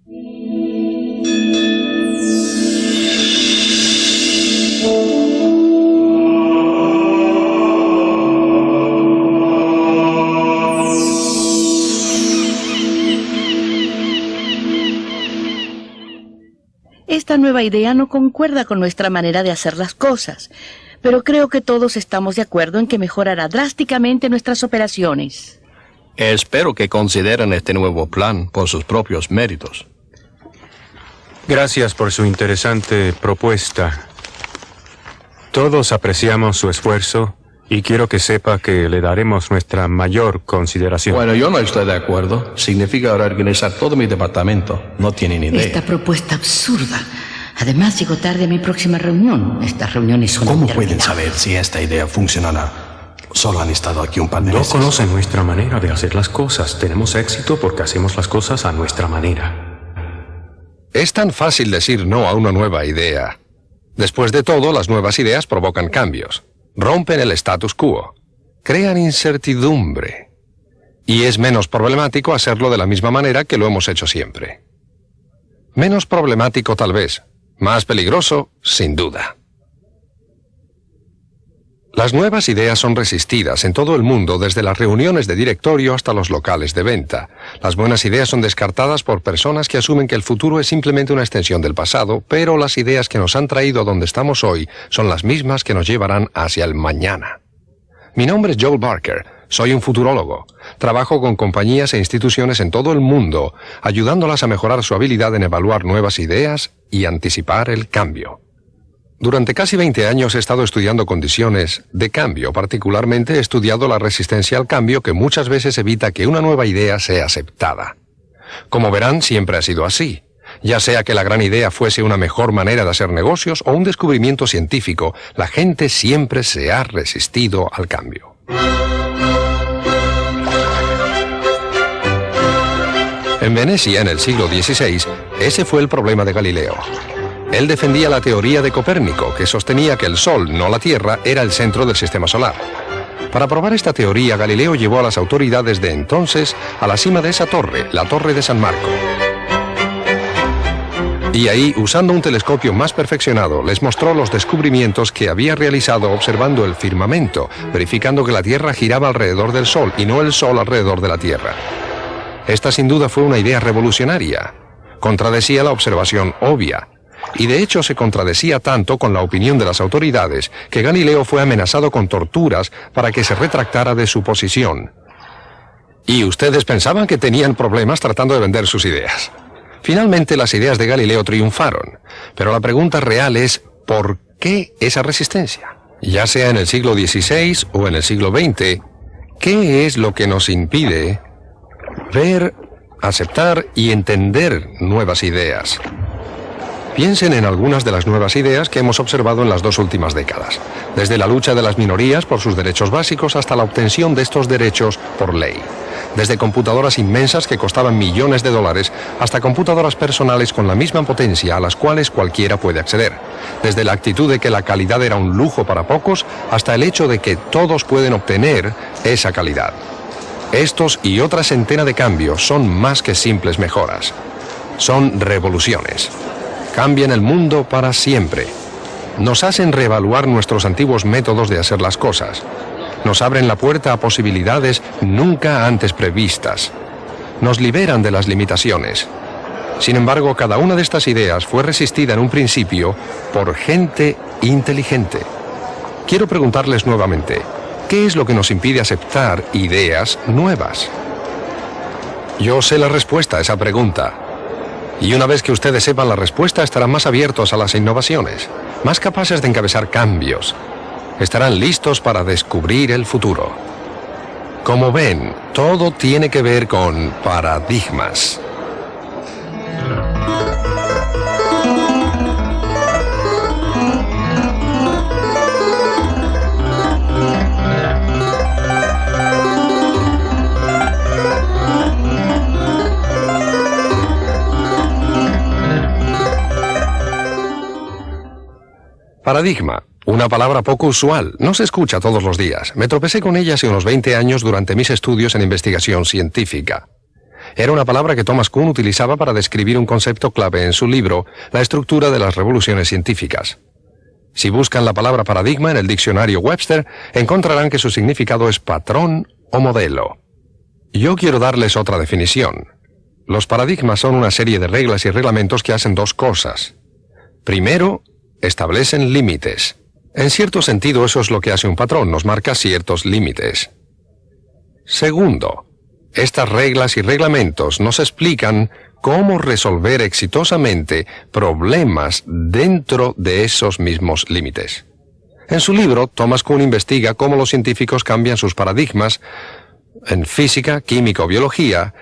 Esta nueva idea no concuerda con nuestra manera de hacer las cosas, pero creo que todos estamos de acuerdo en que mejorará drásticamente nuestras operaciones. Espero que consideren este nuevo plan por sus propios méritos. Gracias por su interesante propuesta. Todos apreciamos su esfuerzo y quiero que sepa que le daremos nuestra mayor consideración. Bueno, yo no estoy de acuerdo. Significa reorganizar todo mi departamento. No tienen idea. Esta propuesta absurda. Además, llego tarde a mi próxima reunión. Estas reuniones son ¿Cómo pueden saber si esta idea funcionará? Solo han estado aquí un par de meses. No conocen nuestra manera de hacer las cosas. Tenemos éxito porque hacemos las cosas a nuestra manera. Es tan fácil decir no a una nueva idea. Después de todo, las nuevas ideas provocan cambios. Rompen el status quo, crean incertidumbre, y es menos problemático hacerlo de la misma manera que lo hemos hecho siempre. Menos problemático tal vez, más peligroso, sin duda. Las nuevas ideas son resistidas en todo el mundo, desde las reuniones de directorio hasta los locales de venta. Las buenas ideas son descartadas por personas que asumen que el futuro es simplemente una extensión del pasado, pero las ideas que nos han traído a donde estamos hoy son las mismas que nos llevarán hacia el mañana. Mi nombre es Joel Barker, soy un futurólogo. Trabajo con compañías e instituciones en todo el mundo, ayudándolas a mejorar su habilidad en evaluar nuevas ideas y anticipar el cambio. Durante casi 20 años he estado estudiando condiciones de cambio. Particularmente he estudiado la resistencia al cambio, que muchas veces evita que una nueva idea sea aceptada. Como verán, siempre ha sido así. Ya sea que la gran idea fuese una mejor manera de hacer negocios o un descubrimiento científico, la gente siempre se ha resistido al cambio. En Venecia, en el siglo XVI, ese fue el problema de Galileo. Él defendía la teoría de Copérnico, que sostenía que el Sol, no la Tierra, era el centro del sistema solar. Para probar esta teoría, Galileo llevó a las autoridades de entonces a la cima de esa torre, la Torre de San Marco. Y ahí, usando un telescopio más perfeccionado, les mostró los descubrimientos que había realizado observando el firmamento, verificando que la Tierra giraba alrededor del Sol y no el Sol alrededor de la Tierra. Esta sin duda fue una idea revolucionaria. Contradecía la observación obvia. Y de hecho se contradecía tanto con la opinión de las autoridades que Galileo fue amenazado con torturas para que se retractara de su posición. Y ustedes pensaban que tenían problemas tratando de vender sus ideas. Finalmente las ideas de Galileo triunfaron, pero la pregunta real es ¿por qué esa resistencia? Ya sea en el siglo XVI o en el siglo XX, ¿qué es lo que nos impide ver, aceptar y entender nuevas ideas? Piensen en algunas de las nuevas ideas que hemos observado en las 2 últimas décadas, desde la lucha de las minorías por sus derechos básicos hasta la obtención de estos derechos por ley. Desde computadoras inmensas que costaban millones de dólares hasta computadoras personales con la misma potencia a las cuales cualquiera puede acceder. Desde la actitud de que la calidad era un lujo para pocos hasta el hecho de que todos pueden obtener esa calidad. Estos y otra centena de cambios son más que simples mejoras. Son revoluciones. Cambian el mundo para siempre. Nos hacen reevaluar nuestros antiguos métodos de hacer las cosas. Nos abren la puerta a posibilidades nunca antes previstas. Nos liberan de las limitaciones. Sin embargo, cada una de estas ideas fue resistida en un principio por gente inteligente. Quiero preguntarles nuevamente, ¿qué es lo que nos impide aceptar ideas nuevas? Yo sé la respuesta a esa pregunta. Y una vez que ustedes sepan la respuesta, estarán más abiertos a las innovaciones, más capaces de encabezar cambios. Estarán listos para descubrir el futuro. Como ven, todo tiene que ver con paradigmas. Paradigma, una palabra poco usual, no se escucha todos los días. Me tropecé con ella hace unos 20 años durante mis estudios en investigación científica. Era una palabra que Thomas Kuhn utilizaba para describir un concepto clave en su libro, La estructura de las revoluciones científicas. Si buscan la palabra paradigma en el diccionario Webster, encontrarán que su significado es patrón o modelo. Yo quiero darles otra definición. Los paradigmas son una serie de reglas y reglamentos que hacen dos cosas. Primero, establecen límites. En cierto sentido, eso es lo que hace un patrón, nos marca ciertos límites. Segundo, estas reglas y reglamentos nos explican cómo resolver exitosamente problemas dentro de esos mismos límites. En su libro, Thomas Kuhn investiga cómo los científicos cambian sus paradigmas en física, química o biología,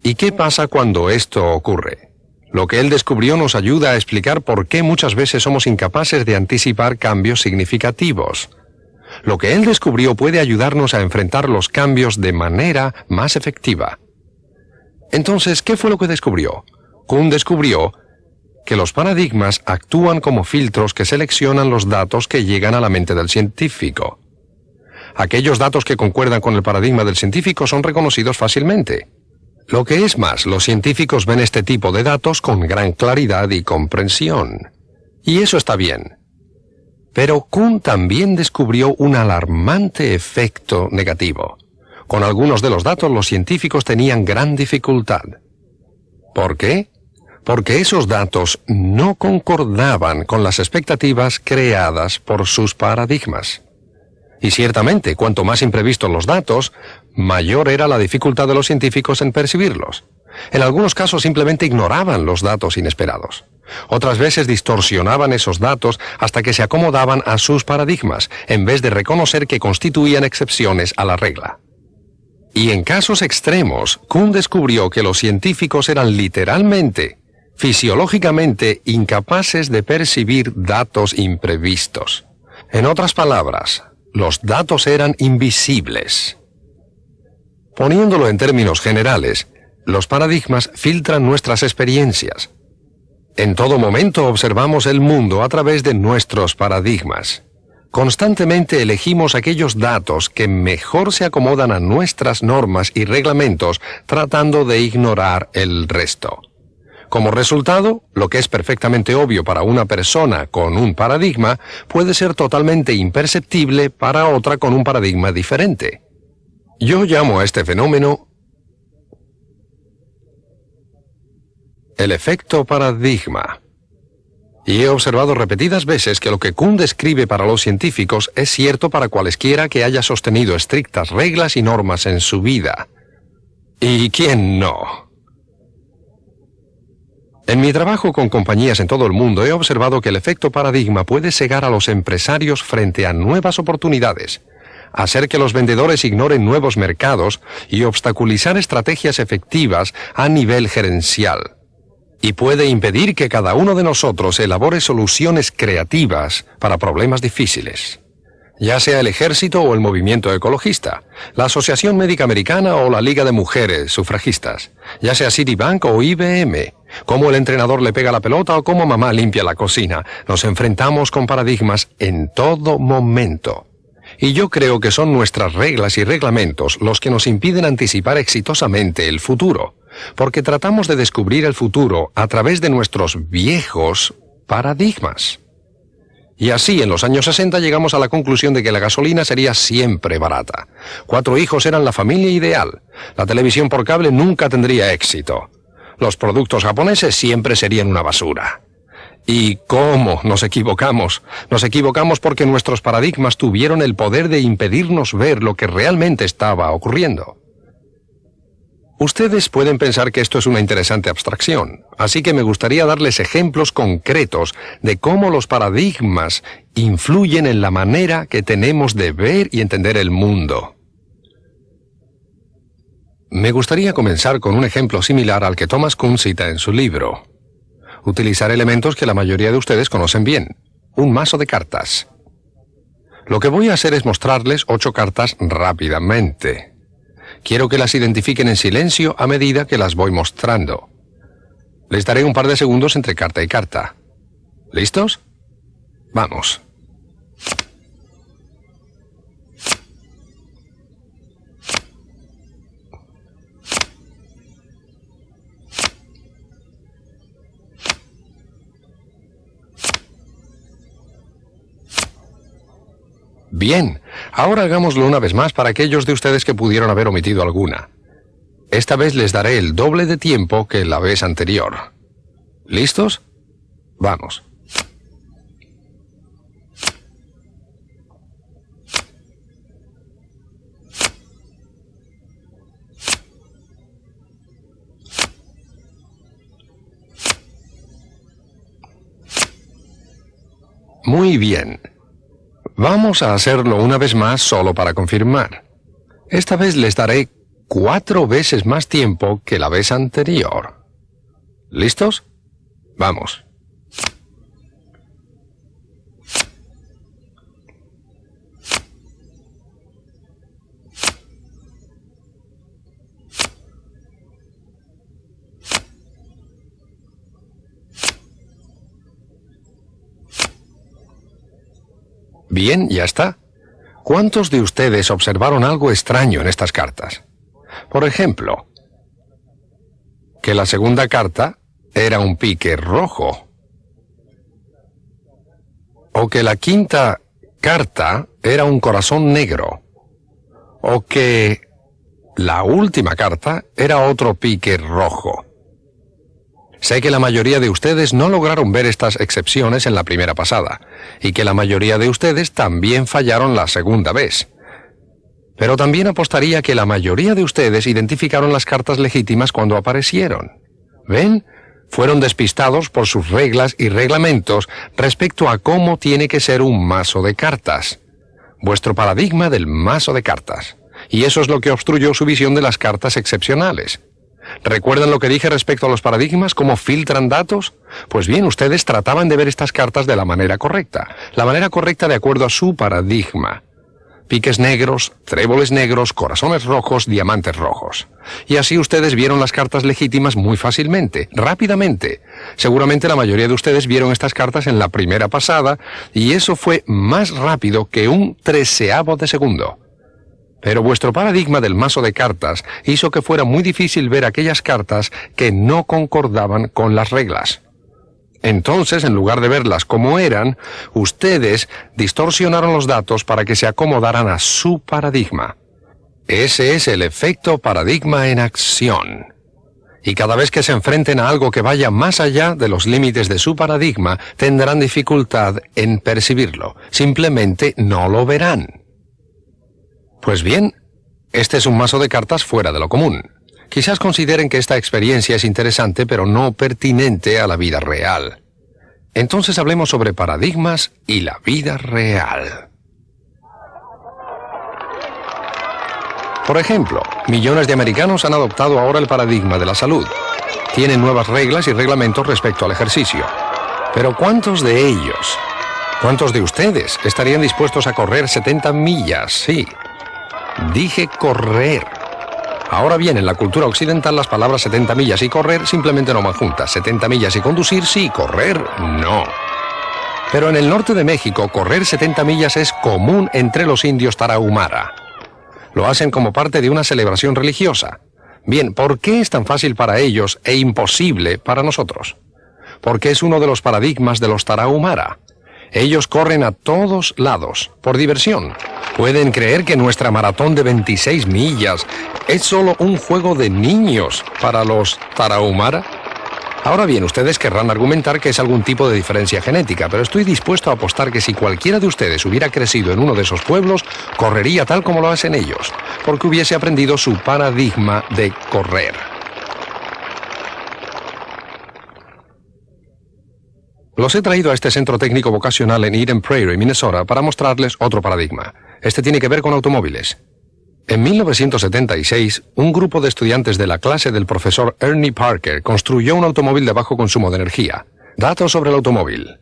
y qué pasa cuando esto ocurre. Lo que él descubrió nos ayuda a explicar por qué muchas veces somos incapaces de anticipar cambios significativos. Lo que él descubrió puede ayudarnos a enfrentar los cambios de manera más efectiva. Entonces, ¿qué fue lo que descubrió? Kuhn descubrió que los paradigmas actúan como filtros que seleccionan los datos que llegan a la mente del científico. Aquellos datos que concuerdan con el paradigma del científico son reconocidos fácilmente. Lo que es más, los científicos ven este tipo de datos con gran claridad y comprensión. Y eso está bien. Pero Kuhn también descubrió un alarmante efecto negativo. Con algunos de los datos los científicos tenían gran dificultad. ¿Por qué? Porque esos datos no concordaban con las expectativas creadas por sus paradigmas. Y ciertamente, cuanto más imprevistos los datos, mayor era la dificultad de los científicos en percibirlos. En algunos casos simplemente ignoraban los datos inesperados. Otras veces distorsionaban esos datos hasta que se acomodaban a sus paradigmas, en vez de reconocer que constituían excepciones a la regla. Y en casos extremos, Kuhn descubrió que los científicos eran literalmente, fisiológicamente, incapaces de percibir datos imprevistos. En otras palabras, los datos eran invisibles. Poniéndolo en términos generales, los paradigmas filtran nuestras experiencias. En todo momento observamos el mundo a través de nuestros paradigmas. Constantemente elegimos aquellos datos que mejor se acomodan a nuestras normas y reglamentos, tratando de ignorar el resto. Como resultado, lo que es perfectamente obvio para una persona con un paradigma puede ser totalmente imperceptible para otra con un paradigma diferente. Yo llamo a este fenómeno el efecto paradigma. Y he observado repetidas veces que lo que Kuhn describe para los científicos es cierto para cualesquiera que haya sostenido estrictas reglas y normas en su vida. ¿Y quién no? En mi trabajo con compañías en todo el mundo he observado que el efecto paradigma puede cegar a los empresarios frente a nuevas oportunidades, hacer que los vendedores ignoren nuevos mercados y obstaculizar estrategias efectivas a nivel gerencial. Y puede impedir que cada uno de nosotros elabore soluciones creativas para problemas difíciles. Ya sea el ejército o el movimiento ecologista, la Asociación Médica Americana o la Liga de Mujeres Sufragistas, ya sea Citibank o IBM, cómo el entrenador le pega la pelota o cómo mamá limpia la cocina, nos enfrentamos con paradigmas en todo momento. Y yo creo que son nuestras reglas y reglamentos los que nos impiden anticipar exitosamente el futuro, porque tratamos de descubrir el futuro a través de nuestros viejos paradigmas. Y así, en los años 60 llegamos a la conclusión de que la gasolina sería siempre barata. 4 hijos eran la familia ideal. La televisión por cable nunca tendría éxito. Los productos japoneses siempre serían una basura. ¿Y cómo nos equivocamos? Nos equivocamos porque nuestros paradigmas tuvieron el poder de impedirnos ver lo que realmente estaba ocurriendo. Ustedes pueden pensar que esto es una interesante abstracción, así que me gustaría darles ejemplos concretos de cómo los paradigmas influyen en la manera que tenemos de ver y entender el mundo. Me gustaría comenzar con un ejemplo similar al que Thomas Kuhn cita en su libro. Utilizar elementos que la mayoría de ustedes conocen bien, un mazo de cartas. Lo que voy a hacer es mostrarles 8 cartas rápidamente. Quiero que las identifiquen en silencio a medida que las voy mostrando. Les daré un par de segundos entre carta y carta. ¿Listos? Vamos. Bien, ahora hagámoslo una vez más para aquellos de ustedes que pudieron haber omitido alguna. Esta vez les daré el doble de tiempo que la vez anterior. ¿Listos? Vamos. Muy bien. Vamos a hacerlo una vez más solo para confirmar. Esta vez les daré 4 veces más tiempo que la vez anterior. ¿Listos? Vamos. Bien, ya está. ¿Cuántos de ustedes observaron algo extraño en estas cartas? Por ejemplo, que la segunda carta era un pique rojo. O que la quinta carta era un corazón negro. O que la última carta era otro pique rojo. Sé que la mayoría de ustedes no lograron ver estas excepciones en la primera pasada, y que la mayoría de ustedes también fallaron la segunda vez. Pero también apostaría que la mayoría de ustedes identificaron las cartas legítimas cuando aparecieron. ¿Ven? Fueron despistados por sus reglas y reglamentos respecto a cómo tiene que ser un mazo de cartas. Vuestro paradigma del mazo de cartas. Y eso es lo que obstruyó su visión de las cartas excepcionales. ¿Recuerdan lo que dije respecto a los paradigmas? ¿Cómo filtran datos? Pues bien, ustedes trataban de ver estas cartas de la manera correcta. La manera correcta de acuerdo a su paradigma. Piques negros, tréboles negros, corazones rojos, diamantes rojos. Y así ustedes vieron las cartas legítimas muy fácilmente, rápidamente. Seguramente la mayoría de ustedes vieron estas cartas en la primera pasada, y eso fue más rápido que un 1/13 de segundo. Pero vuestro paradigma del mazo de cartas hizo que fuera muy difícil ver aquellas cartas que no concordaban con las reglas. Entonces, en lugar de verlas como eran, ustedes distorsionaron los datos para que se acomodaran a su paradigma. Ese es el efecto paradigma en acción. Y cada vez que se enfrenten a algo que vaya más allá de los límites de su paradigma, tendrán dificultad en percibirlo. Simplemente no lo verán. Pues bien, este es un mazo de cartas fuera de lo común. Quizás consideren que esta experiencia es interesante, pero no pertinente a la vida real. Entonces hablemos sobre paradigmas y la vida real. Por ejemplo, millones de americanos han adoptado ahora el paradigma de la salud. Tienen nuevas reglas y reglamentos respecto al ejercicio. Pero ¿cuántos de ellos, cuántos de ustedes estarían dispuestos a correr 70 millas? Sí. Dije correr. Ahora bien, en la cultura occidental las palabras 70 millas y correr simplemente no van juntas. 70 millas y conducir sí, correr no. Pero en el norte de México, correr 70 millas es común entre los indios tarahumara. Lo hacen como parte de una celebración religiosa. Bien, ¿por qué es tan fácil para ellos e imposible para nosotros? Porque es uno de los paradigmas de los tarahumara. Ellos corren a todos lados, por diversión. ¿Pueden creer que nuestra maratón de 26 millas es solo un juego de niños para los tarahumara? Ahora bien, ustedes querrán argumentar que es algún tipo de diferencia genética, pero estoy dispuesto a apostar que si cualquiera de ustedes hubiera crecido en uno de esos pueblos, correría tal como lo hacen ellos, porque hubiese aprendido su paradigma de correr. Los he traído a este centro técnico vocacional en Eden Prairie, Minnesota, para mostrarles otro paradigma. Este tiene que ver con automóviles. En 1976, un grupo de estudiantes de la clase del profesor Ernie Parker construyó un automóvil de bajo consumo de energía. Datos sobre el automóvil.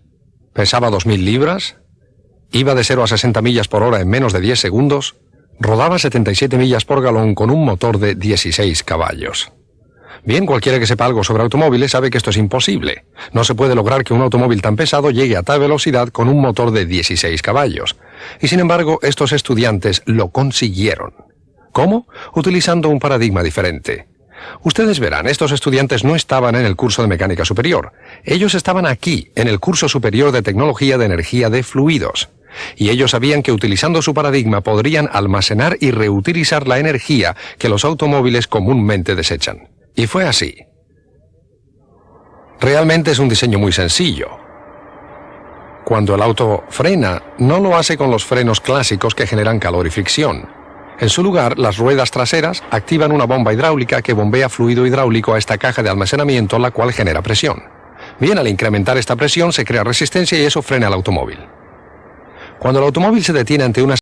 Pesaba 2.000 libras, iba de 0 a 60 millas por hora en menos de 10 segundos, rodaba 77 millas por galón con un motor de 16 caballos. Bien, cualquiera que sepa algo sobre automóviles sabe que esto es imposible. No se puede lograr que un automóvil tan pesado llegue a tal velocidad con un motor de 16 caballos. Y sin embargo, estos estudiantes lo consiguieron. ¿Cómo? Utilizando un paradigma diferente. Ustedes verán, estos estudiantes no estaban en el curso de mecánica superior. Ellos estaban aquí, en el curso superior de tecnología de energía de fluidos. Y ellos sabían que utilizando su paradigma podrían almacenar y reutilizar la energía que los automóviles comúnmente desechan. Y fue así. Realmente es un diseño muy sencillo. Cuando el auto frena, no lo hace con los frenos clásicos que generan calor y fricción. En su lugar, las ruedas traseras activan una bomba hidráulica que bombea fluido hidráulico a esta caja de almacenamiento, la cual genera presión. Bien, al incrementar esta presión se crea resistencia y eso frena el automóvil. Cuando el automóvil se detiene ante una